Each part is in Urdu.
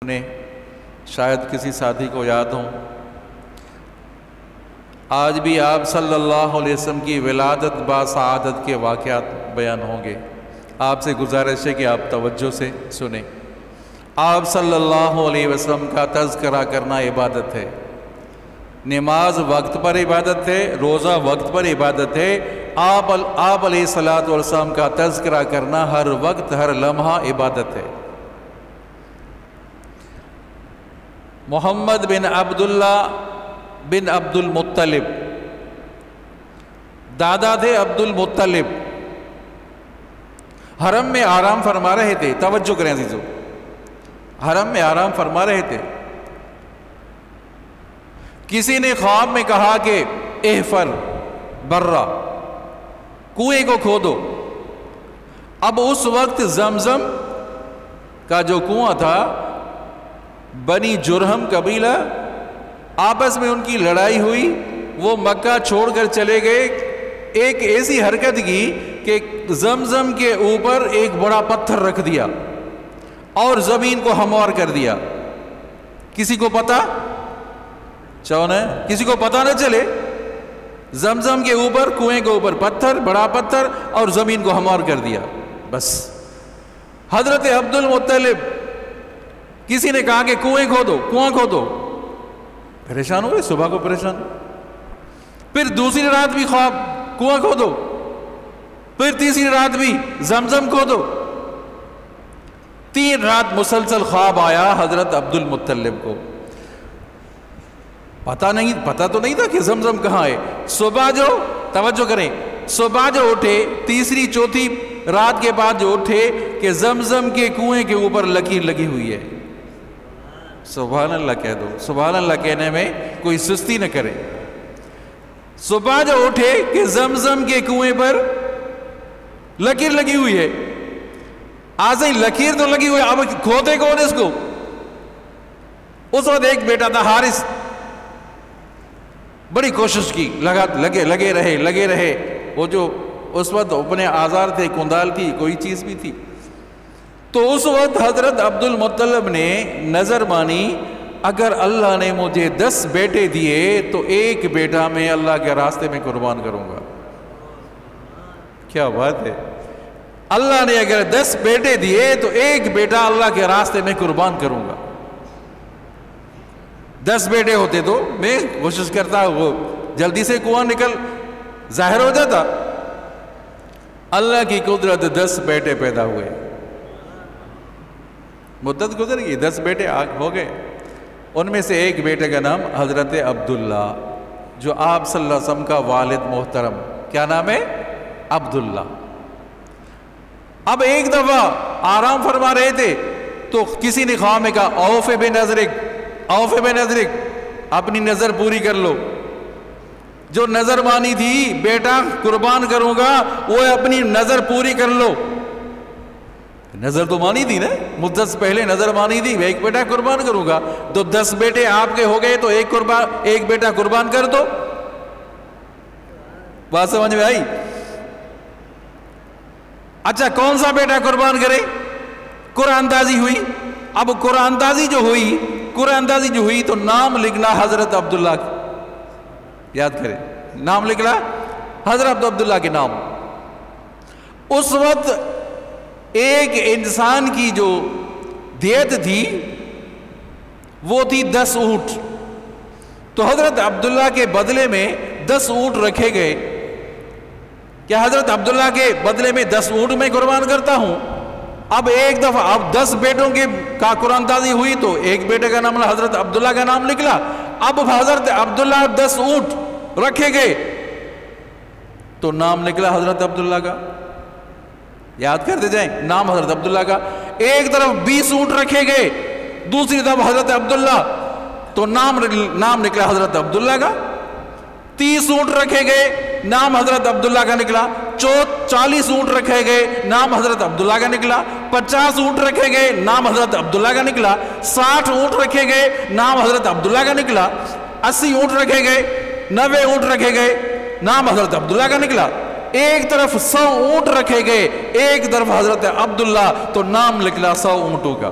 نے شاید کسی ساتھی کو یاد ہوں، آج بھی آپ صلی اللہ علیہ وسلم کی ولادت باسعادت کے واقعات بیان ہوں گے۔ آپ سے گزارش ہے کہ آپ توجہ سے سنیں۔ آپ صلی اللہ علیہ وسلم کا تذکرہ کرنا عبادت ہے، نماز وقت پر عبادت ہے، روزہ وقت پر عبادت ہے۔ آپ علیہ الصلوۃ والسلام کا تذکرہ کرنا ہر وقت ہر لمحہ عبادت ہے۔ محمد بن عبداللہ بن عبد المطلب، دادا تھے عبد المطلب، حرم میں آرام فرما رہے تھے۔ توجہ کریں عزیزو، حرم میں آرام فرما رہے تھے، کسی نے خواب میں کہا کہ احفر برا، کنویں کو کھودو۔ اب اس وقت زمزم کا جو کنواں تھا، بنی جرہم قبیلہ آپس میں ان کی لڑائی ہوئی، وہ مکہ چھوڑ کر چلے گئے۔ ایک ایسی حرکت کی کہ زمزم کے اوپر ایک بڑا پتھر رکھ دیا اور زمین کو ہموار کر دیا۔ کسی کو پتا کسی کو پتا نہ چلے، زمزم کے اوپر، کنویں کے اوپر پتھر، بڑا پتھر، اور زمین کو ہموار کر دیا۔ بس حضرت عبد المطلب، کسی نے کہا کہ کنویں کھودو، کنواں کھودو، پریشان ہوئے، صبح کو پریشان۔ پھر دوسری رات بھی خواب، کنواں کھودو، پھر تیسری رات بھی زمزم کھودو۔ 3 رات مسلسل خواب آیا حضرت عبد المطلب کو، پتا تو نہیں تھا کہ زمزم کہاں ہے۔ صبح جو، توجہ کریں، صبح جو اٹھے، تیسری چوتھی رات کے بعد جو اٹھے کہ زمزم کے کنویں کے اوپر لکیر لگی ہوئی ہے۔ سبحان اللہ کہہ دو، سبحان اللہ کہنے میں کوئی سستی نہ کرے۔ صبح جو اٹھے کہ زمزم کے کنویں پر لکیر لگی ہوئی ہے۔ آج لکیر تو لگی ہوئی، اب کھودے کون اس کو؟ اس وقت ایک بیٹا تھا حارث، بڑی کوشش کی، لگے رہے۔ وہ جو اس وقت اپنے آزار تھے، کندال تھی، کوئی چیز بھی تھی، تو اس وقت حضرت عبد المطلب نے نظر مانی، اگر اللہ نے مجھے 10 بیٹے دیے تو ایک بیٹا میں اللہ کے راستے میں قربان کروں گا۔ کیا بات ہے! اللہ نے اگر 10 بیٹے دیے تو ایک بیٹا اللہ کے راستے میں قربان کروں گا۔ 10 بیٹے ہوتے تو میں کوشش کرتا وہ جلدی سے کنواں نکل ظاہر ہو جاتا۔ اللہ کی قدرت، 10 بیٹے پیدا ہوئے، مدت گزر گئی، 10 بیٹے ہو گئے۔ ان میں سے ایک بیٹے کا نام حضرت عبداللہ، جو آپ صلی اللہ علیہ وسلم کا والد محترم، کیا نام ہے؟ عبداللہ۔ اب ایک دفعہ آرام فرما رہے تھے تو کسی نے خواب میں کہا، اوف بن ازرق، اپنی نظر پوری کر لو۔ جو نظر مانی تھی بیٹا قربان کروں گا، وہ اپنی نظر پوری کر لو۔ نظر تو مانی تھی نا، مدت سے پہلے نظر مانی تھی، ایک بیٹا قربان کروں گا، تو 10 بیٹے آپ کے ہو گئے تو ایک بیٹا قربان کر دو۔ بات سمجھ میں آئی؟ اچھا کون سا بیٹا قربان کرے؟ قرآن اندازی ہوئی۔ اب قرآن اندازی جو ہوئی تو نام لکھنا حضرت عبداللہ، یاد کریں، نام لکھنا حضرت عبداللہ کے نام۔ اس وقت ایک انسان کی جو دیت تھی وہ تھی 10 اونٹ، تو حضرت عبداللہ کے بدلے میں 10 اونٹ رکھے گئے۔ کیا حضرت عبداللہ کے بدلے میں 10 اونٹ میں قربان کرتا ہوں؟ اب ایک دفعہ اب 10 بیٹوں کے کا قرآن اندازی ہوئی تو ایک بیٹے کا نام حضرت عبداللہ کا نام نکلا۔ اب حضرت عبداللہ 10 اونٹ رکھے گئے تو نام نکلا حضرت عبداللہ کا۔ یاد کرتے جائیں، نام حضرت عبداللہ کا۔ ایک طرف 20 اونٹ رکھے گئے، دوسری طرف حضرت عبداللہ، تو نام نکلا حضرت عبداللہ کا۔ 30 اونٹ رکھے گئے، نام حضرت عبداللہ کا نکلا۔ 40 اونٹ رکھے گئے، نام حضرت عبداللہ کا نکلا۔ 50 اونٹ رکھے گئے، نام حضرت عبداللہ کا نکلا۔ 60 اونٹ رکھے گئے، نام حضرت عبداللہ کا نکلا۔ 80 اونٹ رکھے گئے، 90 اونٹ رکھے گئے، نام حضرت عبداللہ کا نکلا۔ ایک طرف 100 اونٹ رکھے گئے، ایک طرف حضرت عبداللہ، تو نام نکلا 100 اونٹوں کا۔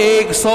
100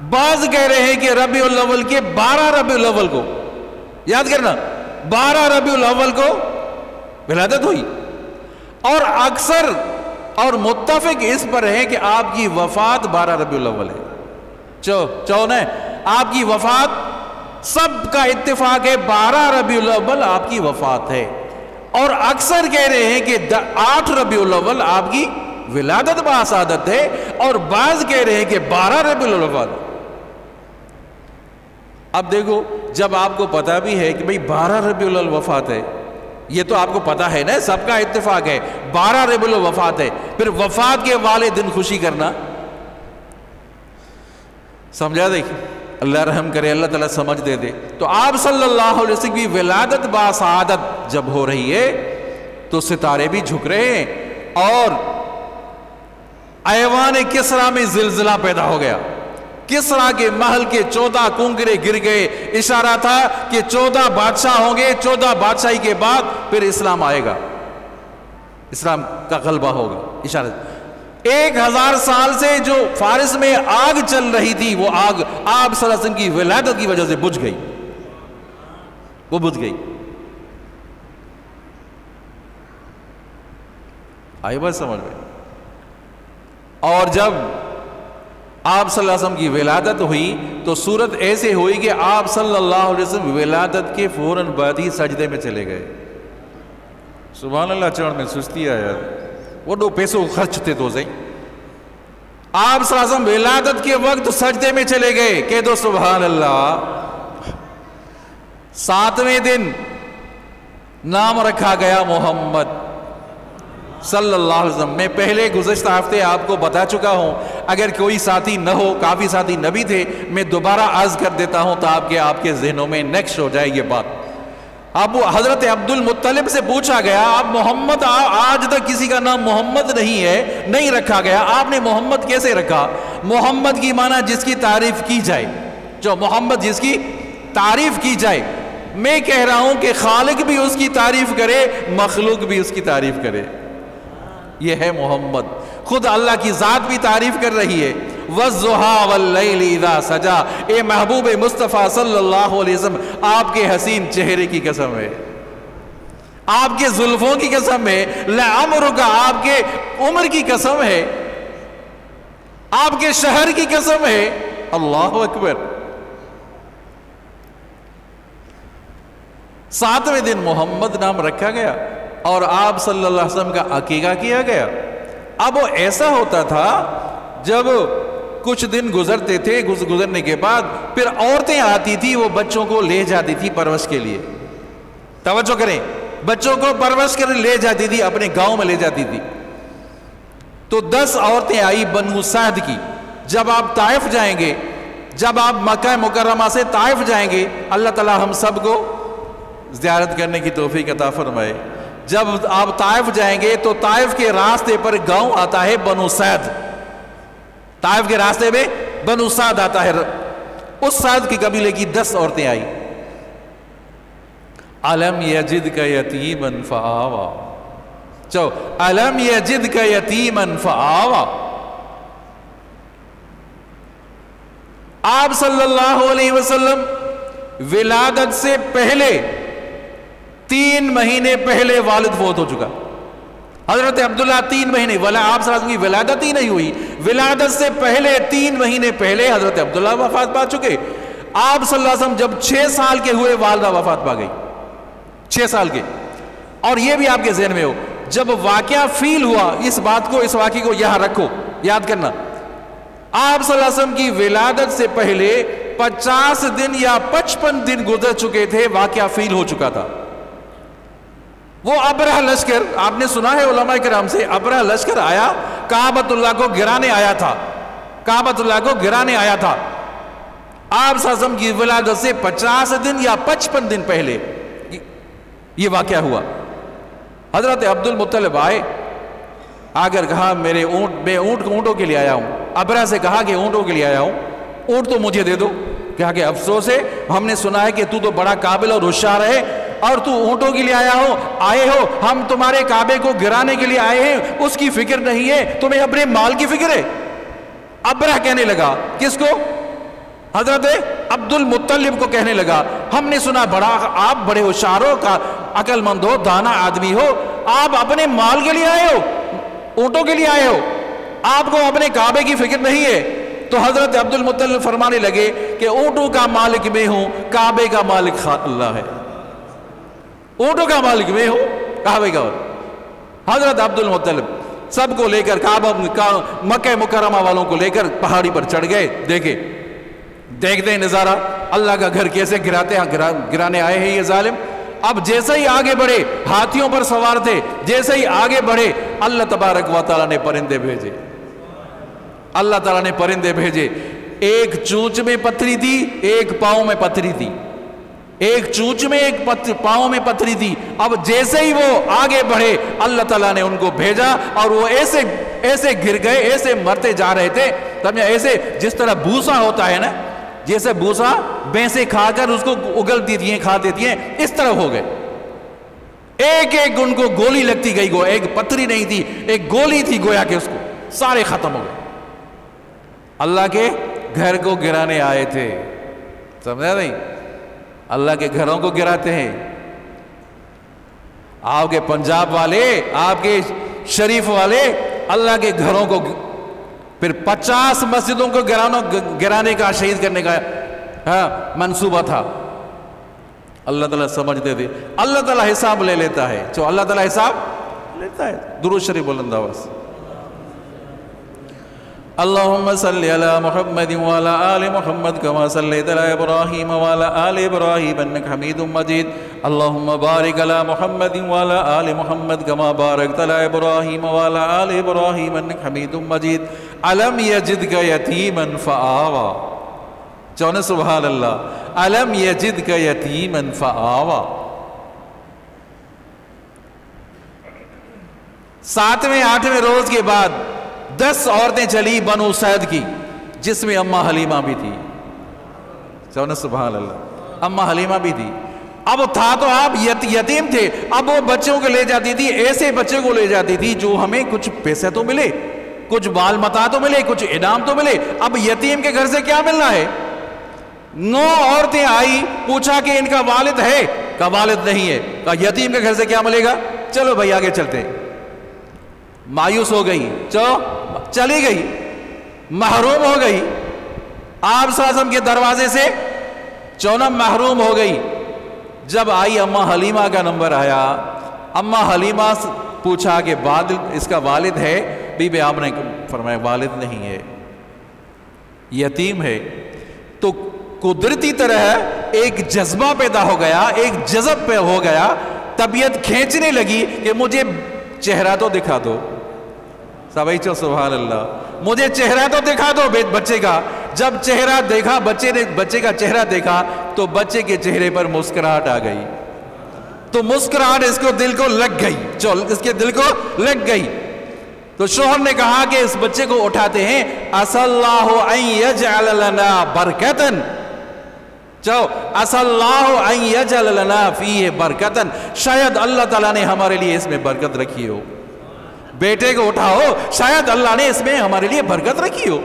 بعض کہہ رہے ہیں کہ ربیع الاول کے 12 ربیع الاول کو، یاد کرنا 12 ربیع الاول کو ولادت ہوئی، اور اکثر اور متفق اس پر ہے کہ آپ کی وفات 12 ربیع الاول ہے۔ چون ہے آپ کی وفات، سب کا اتفاق ہے 12 ربیع الاول آپ کی وفات ہے، اور اکثر کہہ رہے ہیں کہ 8 ربیع الاول آپ کی ولادت باسعادت ہے، اور بعض کہہ رہے ہیں کہ 12 ربیع الاول۔ اب دیکھو، جب آپ کو پتا بھی ہے کہ بھئی 12 ربیع الاول وفات ہے، یہ تو آپ کو پتا ہے نا، سب کا اتفاق ہے 12 ربیع الاول وفات ہے، پھر وفات کے والے دن خوشی کرنا، سمجھا؟ دیکھیں اللہ رحم کرے، اللہ تعالیٰ سمجھ دے دے۔ تو آپ صلی اللہ علیہ وسلم کی ولادت باسعادت جب ہو رہی ہے تو ستارے بھی جھک رہے ہیں، اور ایوان کسریٰ میں زلزلہ پیدا ہو گیا، کسریٰ کے محل کے 14 کنکرے گر گئے، اشارہ تھا کہ 14 بادشاہ ہوں گے، 14 بادشاہی کے بعد پھر اسلام آئے گا، اسلام کا غلبہ ہوگا، اشارہ۔ 1000 سال سے جو فارس میں آگ چل رہی تھی، وہ آگ آپ صلی اللہ علیہ وسلم کی ولادت کی وجہ سے بجھ گئی، وہ بجھ گئی۔ آئی بات سمجھ میں؟ اور جب آپ صلی اللہ علیہ وسلم کی ولادت ہوئی تو صورت ایسے ہوئی کہ آپ صلی اللہ علیہ وسلم ولادت کے فوراً بعد ہی سجدے میں چلے گئے۔ سبحان اللہ، چڑھ میں سستی آیا، وہ دو پیسوں خرچ تھے تو صحیح۔ آپ صلی اللہ علیہ وسلم ولادت کے وقت سجدے میں چلے گئے، کہہ دو سبحان اللہ۔ 7ویں دن نام رکھا گیا محمد صلی اللہ علیہ وسلم۔ میں پہلے گزشتہ ہفتے آپ کو بتا چکا ہوں، اگر کوئی ساتھی نہ ہو، کافی ساتھی نبی تھے، میں دوبارہ عرض کر دیتا ہوں تاکہ آپ کے ذہنوں میں نیکسٹ ہو جائے یہ بات۔ اب حضرت عبد المطلب سے پوچھا گیا، آپ محمد، آج تک کسی کا نام محمد نہیں ہے، نہیں رکھا گیا، آپ نے محمد کیسے رکھا؟ محمد کی معنی جس کی تعریف کی جائے، جو محمد جس کی تعریف کی جائے۔ میں کہہ رہا ہوں کہ خالق بھی اس کی تعریف کرے، مخلوق بھی اس کی تعریف کرے، یہ ہے محمد۔ خود اللہ کی ذات بھی تعریف کر رہی ہے، وَالضُّحَىٰ وَاللَّيْلِ إِذَا سَجَىٰ۔ اے محبوب مصطفیٰ صلی اللہ علیہ وسلم، آپ کے حسین چہرے کی قسم ہے، آپ کے زلفوں کی قسم ہے، لَعَمْرُكَ، آپ کے عمر کی قسم ہے، آپ کے شہر کی قسم ہے۔ اللہ اکبر۔ 7ویں دن محمد نام رکھا گیا اور آپ صلی اللہ علیہ وسلم کا عقیقہ کیا گیا۔ اب وہ ایسا ہوتا تھا جب کچھ دن گزرتے تھے، گزرنے کے بعد پھر عورتیں آتی تھی، وہ بچوں کو لے جاتی تھی پرورش کے لیے۔ توجہ کریں، بچوں کو پرورش کرنے لے جاتی تھی، اپنے گاؤں میں لے جاتی تھی۔ تو 10 عورتیں آئی بنو سعد کی۔ جب آپ طائف جائیں گے، جب آپ مکہ مکرمہ سے طائف جائیں گے، اللہ تعالی ہم سب کو زیارت کرنے کی توفیق عطا فرمائے۔ جب آپ طائف جائیں گے تو طائف کے راستے پر گاؤں آتا ہے بنو سعد، طائف کے راستے میں بنو سعد آتا ہے، اس سعد کی قبیلے کی 10 عورتیں آئی۔ الم یجدک یتیما فآویٰ، الم یجدک یتیما فآویٰ۔ آپ صلی اللہ علیہ وسلم ولادت سے پہلے 3 مہینے پہلے والد فوت ہو چکا، حضرت عبداللہ 3 مہینے، آپ صلی اللہ علیہ وسلم کی ولادت ہی نہیں ہوئی، ولادت سے پہلے 3 مہینے پہلے حضرت عبداللہ وفات پا چکے۔ آپ صلی اللہ علیہ وسلم جب 6 سال کے ہوئے والدہ وفات پا گئی، 6 سال کے۔ اور یہ بھی آپ کے ذہن میں ہو، جب واقعہ فیل ہوا، اس بات کو، اس واقعے کو یہاں رکھو، یاد کرنا، آپ صلی اللہ علیہ وسلم کی ولادت سے پہلے 50 دن یا 55 دن گزر چکے تھے، واقعہ فیل ہو چکا تھا۔ وہ ابرہ لشکر، آپ نے سنا ہے علماء کرام سے، ابرہ لشکر آیا، کعبۃ اللہ کو گرانے آیا تھا، کعبۃ اللہ کو گرانے آیا تھا۔ آپ صلی اللہ علیہ وسلم کی ولادت سے 50 دن یا 55 دن پہلے یہ واقعہ ہوا۔ حضرت عبد المطلب آئے، آ کر کہا میں اونٹوں کے لیے آیا ہوں۔ ابرہ سے کہا کہ اونٹوں کے لیے آیا ہوں، اونٹ تو مجھے دے دو۔ کہا کہ افسوس ہے، ہم نے سنا ہے کہ تو بڑا قابل اور ہوشیار ہے، اور تو اونٹوں کے لیے آئے ہو، ہم تمہارے کعبے کو گرانے کے لیے آئے ہیں، اس کی فکر نہیں ہے، تمہیں اپنے مال کی فکر ہے۔ ابرہ کہنے لگا، کس کو؟ حضرت عبد المطلب کو کہنے لگا ہم نے سنا آپ بڑے ہوشیار ہو، عقل مند ہو، دانا آدمی ہو، آپ اپنے مال کے لیے آئے ہو، اونٹوں کے لیے آئے ہو، آپ کو اپنے کعبے کی فکر نہیں ہے؟ تو حضرت عبد المطلب فرمانے لگے کہ اونٹوں کا مالک میں ہوں، کعبے کا مالک اللہ ہے۔ اونٹوں کا مالک میں ہوں، کعبے کا۔ حضرت عبد المطلب سب کو لے کر مکہ مکرمہ والوں کو لے کر پہاڑی پر چڑھ گئے۔ دیکھتے ہیں نظارہ، اللہ کا گھر کیسے گرانے آئے ہیں یہ ظالم۔ اب جیسے ہی آگے بڑھے، ہاتھیوں پر سوار تھے، جیسے ہی آگے بڑھے اللہ تبارک و تعالیٰ نے پرندے بھیجے۔ اللہ تعالیٰ نے پرندے بھیجے، ایک چونچ میں پتھری تھی، ایک پاؤں میں پتھری تھی، ایک چونچ میں ایک پاؤں میں پتھری تھی۔ اب جیسے ہی وہ آگے بڑھے اللہ تعالیٰ نے ان کو بھیجا اور وہ ایسے گر گئے، ایسے مرتے جا رہے تھے، سمجھا؟ ایسے جس طرح بھوسا ہوتا ہے نا، جیسے بھوسا بھینسیں کھا کر اس کو اگل دیتی ہیں، کھا دیتی ہیں، اس طرح ہو گئے۔ ایک ایک ان کو گولی لگتی گئی، ایک پتھری نہیں تھی، ایک گولی تھی گویا کہ اس کو، سارے ختم ہو گئے۔ اللہ کے گھر کو گرانے آئے تھے، سمجھا نہیں؟ اللہ کے گھروں کو گراتے ہیں۔ آپ کے پنجاب والے، آپ کے شریف والے اللہ کے گھروں کو، پھر 50 مسجدوں کو گرانے کا، شہید کرنے کا منصوبہ تھا۔ اللہ تعالیٰ سمجھتے تھے اللہ تعالیٰ حساب لے لیتا ہے، جو اللہ تعالیٰ حساب لیتا ہے۔ درود شریف بلند آواز۔ اللہم صلی علی محمد وعلی آل محمد کما صلیت علی ابراہیم وعلی آل ابراہیم انک حمید مجید۔ اللہم بارک علی محمد وعلی آل محمد کما بارکت علی ابراہیم وعلی آل ابراہیم انک حمید مجید۔ علم یجدک یتیما فآوا، چونے سبحان اللہ، علم یجدک یتیما فآوا۔ 7ویں 8ویں روز کے بعد 10 عورتیں چلی بنو سعد کی، جس میں اماں حلیمہ بھی تھی، چونے سبحان اللہ، اماں حلیمہ بھی تھی۔ اب تھا تو آپ یتیم تھے، اب وہ بچوں کو لے جاتی تھی، ایسے بچے کو لے جاتی تھی جو ہمیں کچھ پیسے تو ملے، کچھ بال متا تو ملے، کچھ انعام تو ملے۔ اب یتیم کے گھر سے کیا ملنا ہے؟ 9 عورتیں آئی، پوچھا کہ ان کا والد ہے؟ کہا والد نہیں ہے۔ کہا یتیم کے گھر سے کیا ملے گا؟ چلو بھائی آگے چلتے۔ مایوس ہو گئی، چلی گئی، محروم ہو گئی آپ صلی اللہ علیہ وسلم کے دروازے سے، چونم محروم ہو گئی۔ جب آئی اماں حلیمہ کا نمبر آیا، اماں حلیمہ پوچھا کہ اس کا والد ہے؟ بی بی آپ نے فرمایا والد نہیں ہے، یتیم ہے۔ تو قدرتی طرح ایک جذبہ پیدا ہو گیا، ایک جذب پہ ہو گیا، طبیعت کھینچنے لگی کہ مجھے چہرہ تو دکھا دو۔ سبھی چو سبحان اللہ، مجھے چہرہ تو دکھا دو بچے کا۔ جب چہرہ دیکھا، بچے کا چہرہ دیکھا تو بچے کے چہرے پر مسکراہٹ آ گئی، تو مسکراہٹ اس کو دل کو لگ گئی، اس کے دل کو لگ گئی۔ تو شوہر نے کہا کہ اس بچے کو اٹھاتے ہیں، عَسَى اللَّهُ أَن يَجْعَلَ لَنَا بَرْكَةً، عَسَى اللَّهُ أَن يَجْعَلَ لَنَا فِيهِ بَرْكَةً، شاید اللہ تعالیٰ نے ہمارے لیے اس میں برکت رکھی ہو۔ بیٹے کو اٹھاؤ، شاید اللہ نے اس میں ہمارے لیے برکت رکھی ہو۔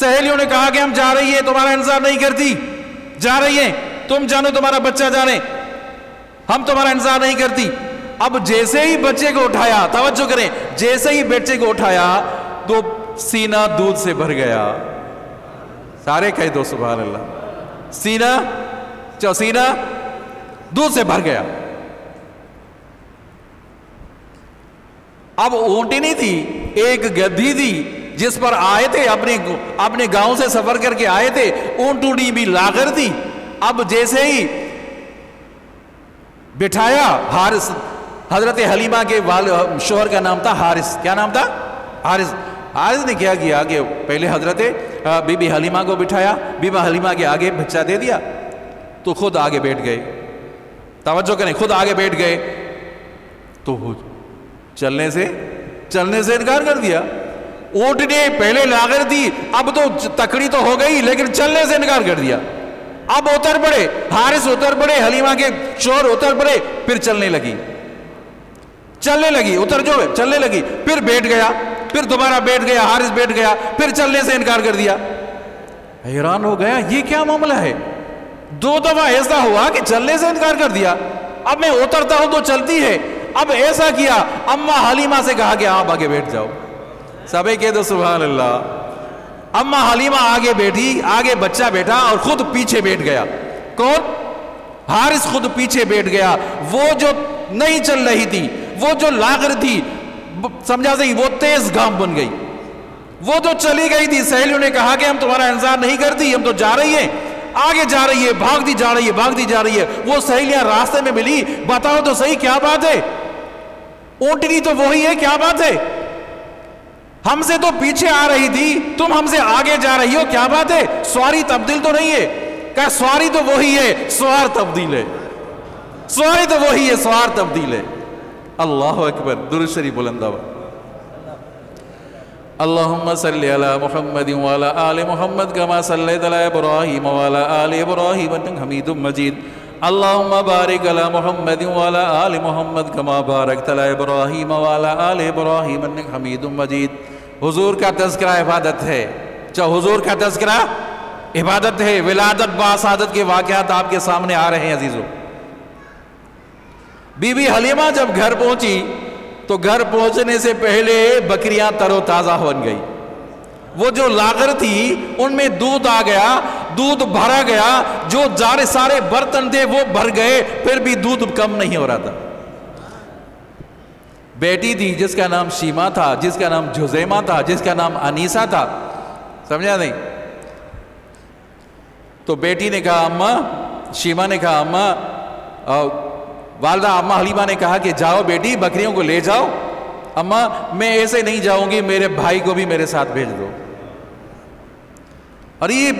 سہیلیوں نے کہا کہ ہم جا رہی ہیں، تمہارا انتظار نہیں کرتی، جا رہی ہیں، تم جانو تمہارا بچہ جانے، ہم تمہارا انتظار نہیں کرتی۔ اب جیسے ہی بچے کو اٹھایا، توجہ کریں، جیسے ہی بچے کو اٹھایا تو سینہ دودھ سے بھر گیا۔ سارے کہہ دو سبحان اللہ، سینہ دودھ سے بھر گیا۔ اب اونٹی نہیں تھی، ایک گدھی تھی جس پر آئے تھے، اپنے گاؤں سے سفر کر کے آئے تھے، اونٹوڑی بھی لاغر تھی۔ اب جیسے ہی بٹھایا، حارث، حضرت حلیمہ کے شوہر کا نام تھا حارث، کیا نام تھا؟ حارث نے کیا کیا کہ پہلے حضرت بی بی حلیمہ کو بٹھایا، بی بی حلیمہ کے آگے بچہ دے دیا، تو خود آگے بیٹھ گئے۔ توجہ کریں، خود آگے بیٹھ گئے تو چلنے سے انکار کر دیا۔ اونٹنے پہلے لاغر تھی، اب تو تکڑی تو ہو گئی لیکن چلنے سے انکار کر دیا۔ اب اتر پڑے، حارث اتر پڑے، حلیمہ کے شوہر اتر پڑے، پھر چلنے لگی، چلنے لگی، پھر بیٹھ گیا، پھر دوبارہ بیٹھ گیا، حارث بیٹھ گیا، پھر چلنے سے انکار کر دیا۔ حیران ہو گیا یہ کیا معاملہ ہے، 2 دفعہ ایسا ہوا کہ چلنے سے انکار کر دیا، اب میں اترتا ہوں تو چلتی ہے، اب ایسا کیا اماں حلیمہ سے کہا کہ آپ آگے بیٹھ جاؤ، سبھی کہہ دو سبحان اللہ۔ اماں حلیمہ آگے بیٹھی، آگے بچہ بیٹھا اور خود پیچھے بیٹھ گیا، کون؟ حارث خود پیچھے بیٹھ گیا، وہ جو نہیں چل رہی تھی، وہ جو لاغر تھی، سمجھا صحیح، وہ تیز گام بن گئی، وہ تو چلی گئی تھی، سہیلیوں نے کہا کہ ہم تمہارا انتظار نہیں کرتی، ہم تو جا رہی ہیں، آگے جا رہی ہے، بھاگتی جا رہی ہے، بھاگتی جا رہی ہے، وہ سہیلیاں راستے میں ملی، بتاؤ تو صحیح کیا بات ہے، اونٹنی تو وہی ہے، کیا بات ہے، ہم سے تو پیچھے آ رہی تھی، تم ہم سے آگے جا رہی ہو، کیا بات ہے، سواری تبدیل تو نہیں ہے، کہا سواری تو وہی ہے، سوار تبدیل ہے، سواری تو وہی ہے، سوار تبدیل ہے۔ اللہ اکبر، درود شریف بلند آواز۔ اللہم صلی علی محمد وعلی آل محمد کما صلیت علی ابراہیم وعلی آل ابراہیم انک حمید مجید۔ اللہم بارک علی محمد وعلی آل محمد کما بارکت علی ابراہیم وعلی آل ابراہیم انک حمید مجید۔ حضور کا تذکرہ عبادت ہے، حضور کا تذکرہ عبادت ہے، ولادت باسعادت کے واقعات آپ کے سامنے آ رہے ہیں عزیزو۔ بی بی حلیمہ جب گھر پہنچی تو گھر پہنچنے سے پہلے بکریاں تر و تازہ بن گئی، وہ جو لاغر تھی ان میں دودھ آ گیا، دودھ بھرا گیا، جو سارے برتن تھے وہ بھر گئے، پھر بھی دودھ کم نہیں ہو رہا تھا۔ بیٹی تھی جس کا نام شیما تھا، جس کا نام جزیمہ تھا، جس کا نام انیسہ تھا، سمجھا نہیں؟ تو بیٹی نے کہا اماں، شیما نے کہا اماں، والدہ اماں حلیمہ نے کہا کہ جاؤ بیٹی بکریوں کو لے جاؤ، اماں میں ایسے نہیں جاؤں گی، میرے بھائی کو بھی میرے ساتھ بھیج دو، اور یہ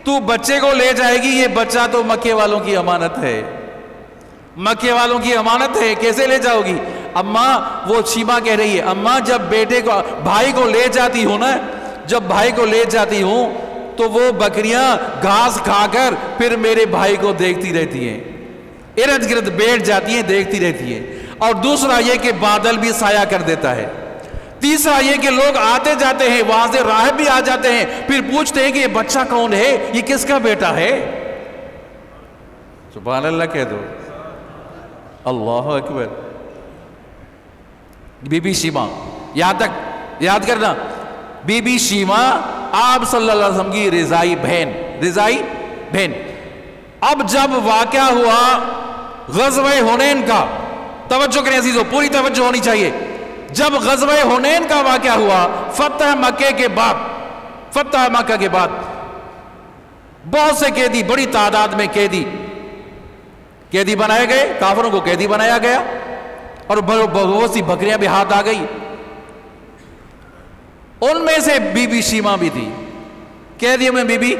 تو بچے کو لے جائے گی، یہ بچہ تو مکے والوں کی امانت ہے، مکے والوں کی امانت ہے، کیسے لے جاؤ گی؟ اماں، وہ شیما کہہ رہی ہے اماں جب بیٹے کو بھائی کو لے جاتی ہوں نا، جب بھائی کو لے جاتی ہوں تو وہ بکریاں گھاس کھا کر پھر میرے بھائی کو دیکھتی رہتی ہیں، ارد گرد بیٹھ جاتی ہیں، دیکھتی رہتی ہیں، اور دوسرا یہ کہ بادل بھی سایہ کر دیتا ہے، تیسرا یہ کہ لوگ آتے جاتے ہیں، وہاں سے راہب بھی آ جاتے ہیں، پھر پوچھتے ہیں کہ یہ بچہ کون ہے، یہ کس کا بیٹا ہے؟ سبحان اللہ کہہ دو، اللہ اکبر۔ بی بی شیما، یہاں تک یاد کرنا، بی بی شیما آپ صلی اللہ علیہ وسلم کی رضائی بہن۔ اب جب واقعہ ہوا غزوہ حنین کا، توجہ کریں عزیزو، پوری توجہ ہونی چاہیے، جب غزوہ حنین کا واقعہ ہوا، فتح مکہ کے بعد بہت سے قیدی، بڑی تعداد میں قیدی بنائے گئے، کافروں کو قیدی بنایا گیا، اور بہت سی بکریاں بھی ہاتھ آ گئی، ان میں سے بی بی شیما بھی تھی، قیدیوں میں بی بی۔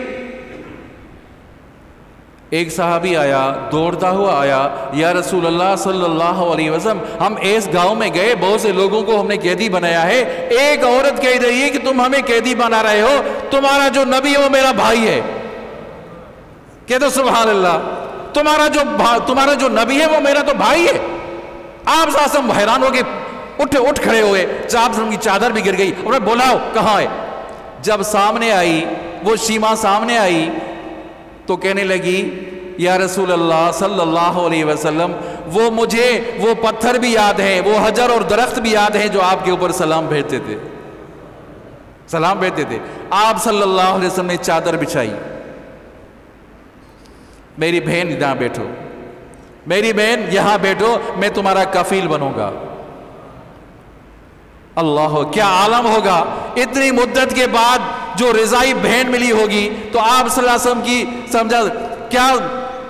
ایک صحابی آیا، دوڑتا ہوا آیا، یا رسول اللہ صلی اللہ علیہ وسلم، ہم اس گاؤں میں گئے، بہت سے لوگوں کو ہم نے قیدی بنایا ہے، ایک عورت کہہ رہی ہے کہ تم ہمیں قیدی بنا رہے ہو، تمہارا جو نبی ہے وہ میرا بھائی ہے، کہہ دو سبحان اللہ، تمہارا جو نبی ہے وہ میرا تو بھائی ہے۔ آپ صلی اللہ علیہ وسلم حیران ہو کے اٹھ کھڑے ہوئے، آپ صلی اللہ علیہ وسلم کی چادر بھی گر گئی، انہوں نے بولاؤ کہاں ہے؟ جب سامنے آئی، وہ شیما سامنے آئی تو کہنے لگی یا رسول اللہ صلی اللہ علیہ وسلم، مجھے وہ پتھر بھی یاد ہیں، وہ حجر اور درخت بھی یاد ہیں جو آپ کے اوپر سلام بھیجتے تھے۔ آپ صلی اللہ علیہ وسلم نے چادر بچھائی، میری بہن یہاں بیٹھو، میری بہن یہاں بیٹھو، میں تمہارا کفیل بنوں گا۔ اللہ، کیا عالم ہوگا، اتنی مدت کے بعد جو رضائی بہن ملی ہوگی، تو آپ صلی اللہ علیہ وسلم کی سمجھا کیا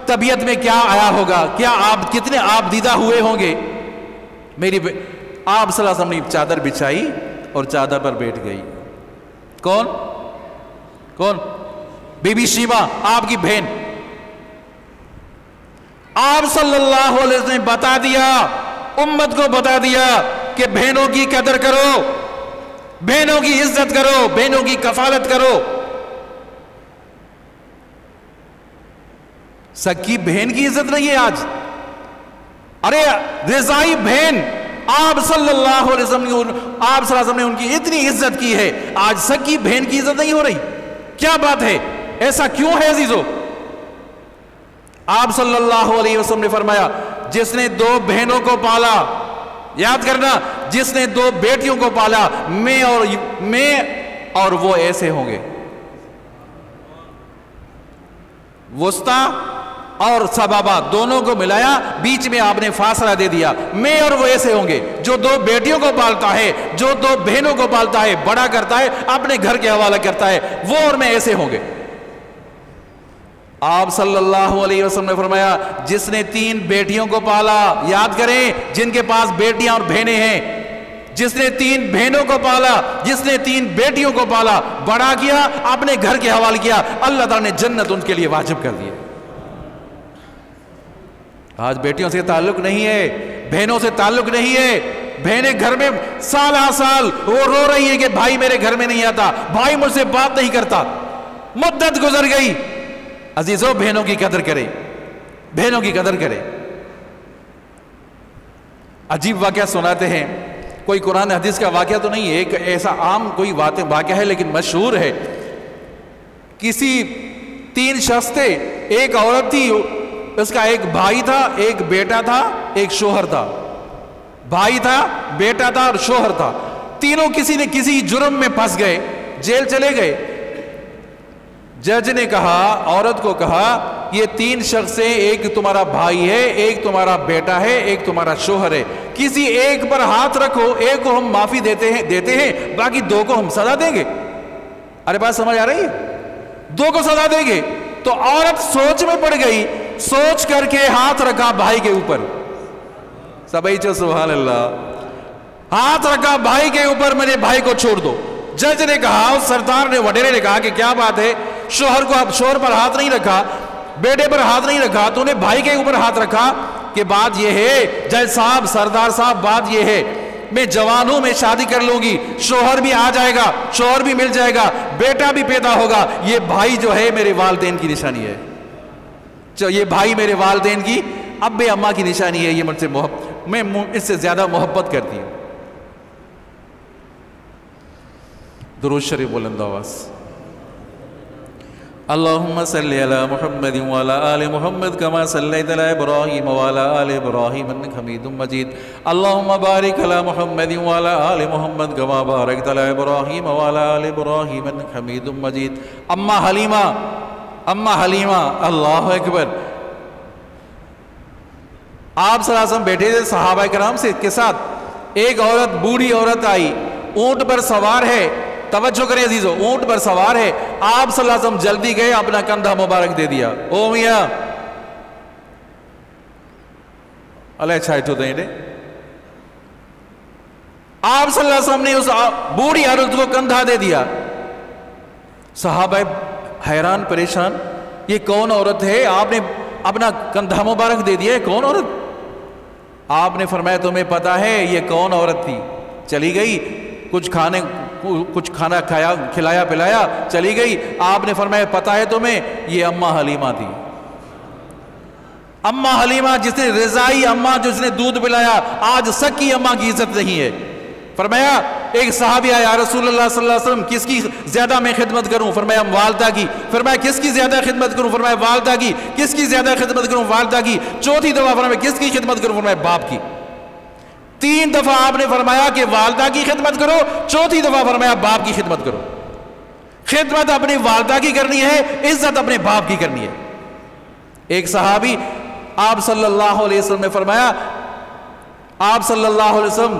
طبیعت میں کیا آیا ہوگا، کیا آپ کتنے آپ دیدہ ہوئے ہوں گے۔ آپ صلی اللہ علیہ وسلم نے چادر بچھائی اور چادر پر بیٹھ گئی۔ کون؟ بی بی شیما، آپ کی بہن۔ آپ صلی اللہ علیہ وسلم نے بتا دیا، امت کو بتا دیا کہ بہنوں کی قدر کرو، بہنوں کی عزت کرو، بہنوں کی کفالت کرو۔ سکی بہن کی عزت نہیں ہے آج، ارے رضائی بہن، آپ صلی اللہ علیہ وسلم نے ان کی اتنی عزت کی ہے، آج سکی بہن کی عزت نہیں ہو رہی، کیا بات ہے؟ ایسا کیوں ہے عزیزو؟ آپ صلی اللہ علیہ وسلم نے فرمایا جس نے 2 بہنوں کو پالا، یاد کرنا، جس نے 2 بیٹیوں کو پالا، میں اور وہ ایسے ہوں گے، وسطی اور سبابہ دونوں کو ملایا، بیچ میں آپ نے فاصلہ دے دیا، میں اور وہ ایسے ہوں گے جو 2 بیٹیوں کو پالتا ہے، جو 2 بہنوں کو پالتا ہے، بڑا کرتا ہے، اپنے گھر کے حوالہ کرتا ہے، وہ اور میں ایسے ہوں گے۔ آپ صلی اللہ علیہ وسلم نے فرمایا جس نے 3 بیٹیوں کو پالا، یاد کریں جن کے پاس بیٹیاں اور بہنیں ہیں، جس نے 3 بہنوں کو پالا، جس نے 3 بیٹیوں کو پالا، بڑا کیا، اپنے گھر کے حوالے کیا، اللہ تعالیٰ نے جنت ان کے لیے واجب کر دی۔ آج بیٹیوں سے تعلق نہیں ہے، بہنوں سے تعلق نہیں ہے، بہنیں گھر میں سال آ سال وہ رو رہی ہیں کہ بھائی میرے گھر میں نہیں آتا، بھائی مجھ سے بات نہیں کرتا، مدت گزر گئی۔ عزیزو بہنوں کی قدر کرے، بہنوں کی قدر کرے۔ عجیب واقعہ سناتے ہیں، کوئی قرآن حدیث کا واقعہ تو نہیں ہے، ایک ایسا عام کوئی واقعہ ہے لیکن مشہور ہے۔ کسی 3 شخص تھے، ایک عورت تھی، اس کا ایک بھائی تھا، ایک بیٹا تھا، ایک شوہر تھا، بھائی تھا، بیٹا تھا اور شوہر تھا، تینوں کسی نے کسی جرم میں پھنس گئے، جیل چلے گئے۔ جج نے کہا، عورت کو کہا یہ 3 شخص ہیں، ایک تمہارا بھائی ہے، ایک تمہارا بیٹا ہے، ایک تمہارا شوہر ہے، کسی ایک پر ہاتھ رکھو، ایک کو ہم معافی دیتے ہیں، باقی 2 کو ہم سزا دیں گے۔ ارے بات سمجھ آ رہی ہے؟ 2 کو سزا دیں گے۔ تو عورت سوچ میں پڑ گئی، سوچ کر کے ہاتھ رکھا بھائی کے اوپر، سبھی چو سبحان اللہ، ہاتھ رکھا بھائی کے اوپر، میرے بھائی کو چھوڑ دو۔ جج نے کہا، اس سردار نے، وڈیرے نے کہا کہ کیا بات ہے، شوہر پر ہاتھ نہیں رکھا، بیٹے پر ہاتھ نہیں رکھا، تو نے بھائی کے اوپر ہاتھ رکھا؟ کہ بات یہ ہے جج صاحب، سردار صاحب، بات یہ ہے میں جوان ہوں، میں شادی کر لوں گی، شوہر بھی آ جائے گا، شوہر بھی مل جائے گا، بیٹا بھی پیدا ہوگا، یہ بھائی جو ہے میرے والدین کی نشانی ہے، یہ بھائی میرے والدین کی ابے اماں کی نشانی ہے، یہ مجھ سے میں اس سے زیادہ محبت کرتی ہوں۔ درود شریف بلند آواز۔ اللہم صلی علی محمد وعلی آل محمد کما صلیت علی ابراہیم وعلی آل ابراہیم انک حمید مجید۔ اللہم بارک علی محمد وعلی آل محمد کما بارکت علی ابراہیم وعلی آل ابراہیم انک حمید مجید۔ اماں حلیمہ، اللہ اکبر۔ آپ صلی اللہ علیہ وسلم بیٹھے تھے صحابہ کرام سے کے ساتھ، ایک عورت، بوڑھی عورت آئی، اونٹ پر سوار ہے، توجہ کریں عزیزو، اونٹ پر سوار ہے، آپ صلی اللہ علیہ وسلم جلدی گئے، اپنا کندھا مبارک دے دیا، او میاں اللہ چھائٹو دیں دے۔ آپ صلی اللہ علیہ وسلم نے اس بوڑھی عورت کو کندھا دے دیا۔ صحابہ حیران پریشان، یہ کون عورت ہے، آپ نے اپنا کندھا مبارک دے دیا، کون عورت؟ آپ نے فرمایا تمہیں پتا ہے یہ کون عورت تھی؟ چلی گئی، کچھ کھانا کھلایا پلایا، چلی گئی۔ آپ نے فرمایا پتا ہے تمہیں یہ اماں حلیمہ تھی، اماں حلیمہ جس نے رضائی اماں، جس نے دودھ پلایا، آج سکی اماں کی عزت نہیں ہے۔ فرمایا ایک صحابی آیا، یا رسول اللہ صلی اللہ علیہ وسلم کس کی زیادہ میں خدمت کروں؟ فرمایا والدہ کی۔ فرمایا کس کی زیادہ خدمت کروں؟ فرمایا والدہ کی۔ کس کی زیادہ خدمت کروں؟ والدہ کی۔ چوتھی دفعہ فرمایا کس کی خدمت کروں؟ فرمایا باپ کی۔ 3 دفعہ آپ نے فرمایا کہ والدہ کی خدمت کرو، چوتھی دفعہ فرمایا باپ کی خدمت کرو۔ خدمت اپنی والدہ کی کرنی ہے، عزت اپنے باپ کی کرنی ہے۔ ایک صحابی آپ صلی اللہ علیہ وسلم نے فرمایا، آپ صلی اللہ علیہ وسلم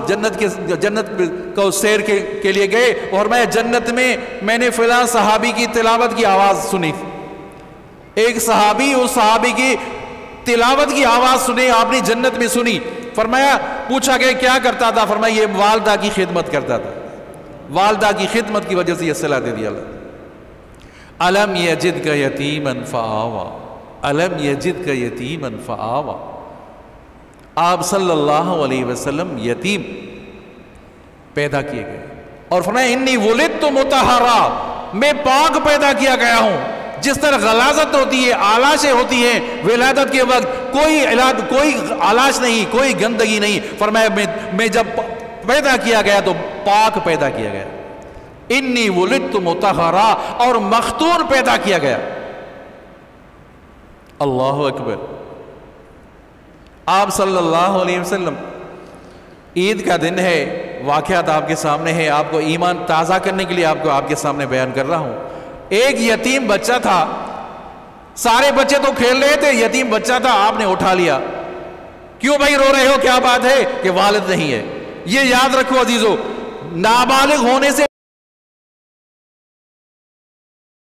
جنت کو سیر کے لیے گئے، اور میں جنت میں نے فلاں صحابی کی تلاوت کی آواز سنی۔ ایک صحابی، اس صحابی کی تلاوت کی آواز سنی، آپ نے جنت میں سنی۔ فرمایا پوچھا کہ کیا کرتا تھا؟ فرمایا یہ والدہ کی خدمت کرتا تھا، والدہ کی خدمت کی وجہ سے یہ صلاح دے دیا اللہ۔ الم یجدک یتیما فآویٰ، الم یجدک یتیما فآویٰ۔ آپ صلی اللہ علیہ وسلم یتیم پیدا کیے گئے، اور فرمایا انی ولدت مطہرا، میں پاک پیدا کیا گیا ہوں۔ جس طرح غلاظت ہوتی ہے، آلاشیں ہوتی ہیں ولادت کے وقت، کوئی آلاش نہیں، کوئی گندگی نہیں۔ فرمایا میں جب پیدا کیا گیا تو پاک پیدا کیا گیا۔ انی ولدت مطہرا، اور مختون پیدا کیا گیا۔ اللہ اکبر۔ آپ صلی اللہ علیہ وسلم، عید کا دن ہے، واقعات آپ کے سامنے ہے، آپ کو ایمان تازہ کرنے کے لیے آپ کے سامنے بیان کر رہا ہوں۔ ایک یتیم بچہ تھا، سارے بچے تو کھیل رہے تھے، یتیم بچہ تھا، آپ نے اٹھا لیا۔ کیوں بھائی رو رہے ہو، کیا بات ہے؟ کہ والد نہیں ہے۔ یہ یاد رکھو عزیزو، نابالغ ہونے سے